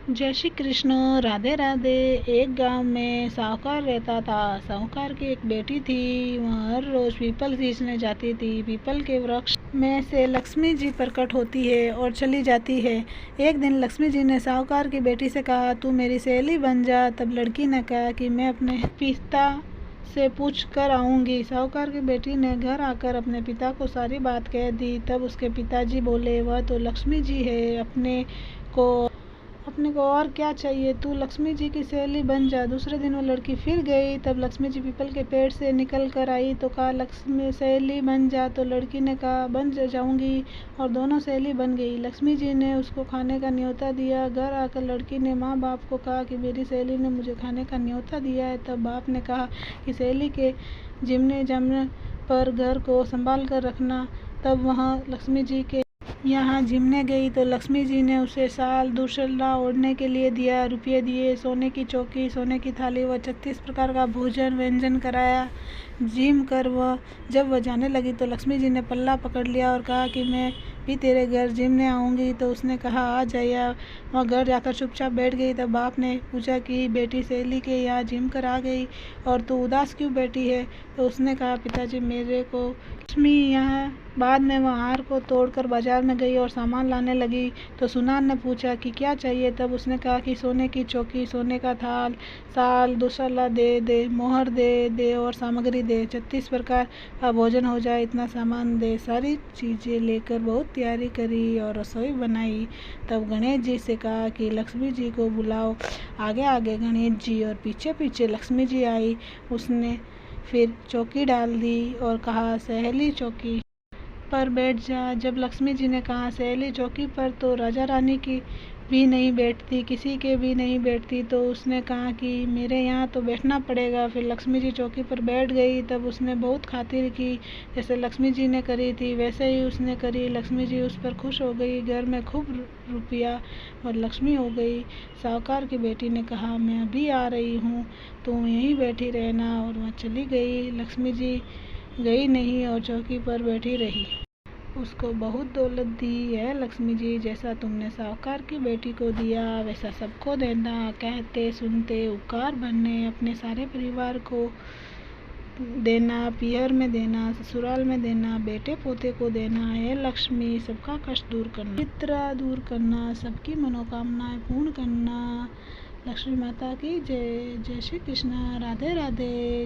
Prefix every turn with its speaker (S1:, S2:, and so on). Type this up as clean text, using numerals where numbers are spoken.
S1: जय श्री कृष्ण। राधे राधे। एक गांव में साहूकार रहता था। साहूकार की एक बेटी थी। वह हर रोज पीपल सींचने जाती थी। पीपल के वृक्ष में से लक्ष्मी जी प्रकट होती है और चली जाती है। एक दिन लक्ष्मी जी ने साहूकार की बेटी से कहा, तू मेरी सहेली बन जा। तब लड़की ने कहा कि मैं अपने पिता से पूछ कर आऊंगी। साहूकार की बेटी ने घर आकर अपने पिता को सारी बात कह दी। तब उसके पिताजी बोले, वह तो लक्ष्मी जी है, अपने को और क्या चाहिए, तू लक्ष्मी जी की सहेली बन जा। दूसरे दिन वो लड़की फिर गई। तब लक्ष्मी जी पीपल के पेड़ से निकल कर आई तो कहा, लक्ष्मी सहेली बन जा। तो लड़की ने कहा, बन जाऊंगी। और दोनों सहेली बन गई। लक्ष्मी जी ने उसको खाने का न्योता दिया। घर आकर लड़की ने माँ बाप को कहा कि मेरी सहेली ने मुझे खाने का न्योता दिया है। तब बाप ने कहा कि सहेली के जिमने जमने पर घर को संभाल कर रखना। तब वहाँ लक्ष्मी जी के यहाँ जिमने गई तो लक्ष्मी जी ने उसे शाल दूसरा ओढ़ने के लिए दिया, रुपये दिए, सोने की चौकी, सोने की थाली व 36 प्रकार का भोजन व्यंजन कराया। जिम कर जब वह जाने लगी तो लक्ष्मी जी ने पल्ला पकड़ लिया और कहा कि मैं भी तेरे घर जिमने आऊँगी। तो उसने कहा, आ जाइए। वह घर जाकर चुपचाप बैठ गई। तब बाप ने पूछा कि बेटी सहेली के यहाँ जिम कर आ गई और तू उदास क्यों बैठी है। तो उसने कहा, पिताजी मेरे को लक्ष्मी यहाँ। बाद में वह हार को तोड़कर बाजार में गई और सामान लाने लगी। तो सुनार ने पूछा कि क्या चाहिए। तब उसने कहा कि सोने की चौकी, सोने का थाल, साल दूसरा दे, मोहर दे और सामग्री दे, 36 प्रकार का भोजन हो जाए इतना सामान दे। सारी चीज़ें लेकर बहुत तैयारी करी और रसोई बनाई। तब गणेश जी से कहा कि लक्ष्मी जी को बुलाओ। आगे आगे गणेश जी और पीछे पीछे लक्ष्मी जी आई। उसने फिर चौकी डाल दी और कहा, सहेली चौकी पर बैठ जा। जब लक्ष्मी जी ने कहा सहेली चौकी पर, तो राजा रानी की भी नहीं बैठती, किसी के भी नहीं बैठती। तो उसने कहा कि मेरे यहाँ तो बैठना पड़ेगा। फिर लक्ष्मी जी चौकी पर बैठ गई। तब उसने बहुत खातिर की। जैसे लक्ष्मी जी ने करी थी वैसे ही उसने करी। लक्ष्मी जी उस पर खुश हो गई। घर में खूब रुपया और लक्ष्मी हो गई। साहूकार की बेटी ने कहा, मैं अभी आ रही हूँ, तुम यहीं बैठी रहना। और वह चली गई। लक्ष्मी जी गई नहीं और चौकी पर बैठी रही। उसको बहुत दौलत दी है लक्ष्मी जी। जैसा तुमने साहूकार की बेटी को दिया वैसा सबको देना। कहते सुनते उपकार बनने अपने सारे परिवार को देना, पीहर में देना, ससुराल में देना, बेटे पोते को देना। है लक्ष्मी सबका कष्ट दूर करना, चित्रा दूर करना, सबकी मनोकामनाएं पूर्ण करना। लक्ष्मी माता की जय। जय श्री कृष्ण। राधे राधे।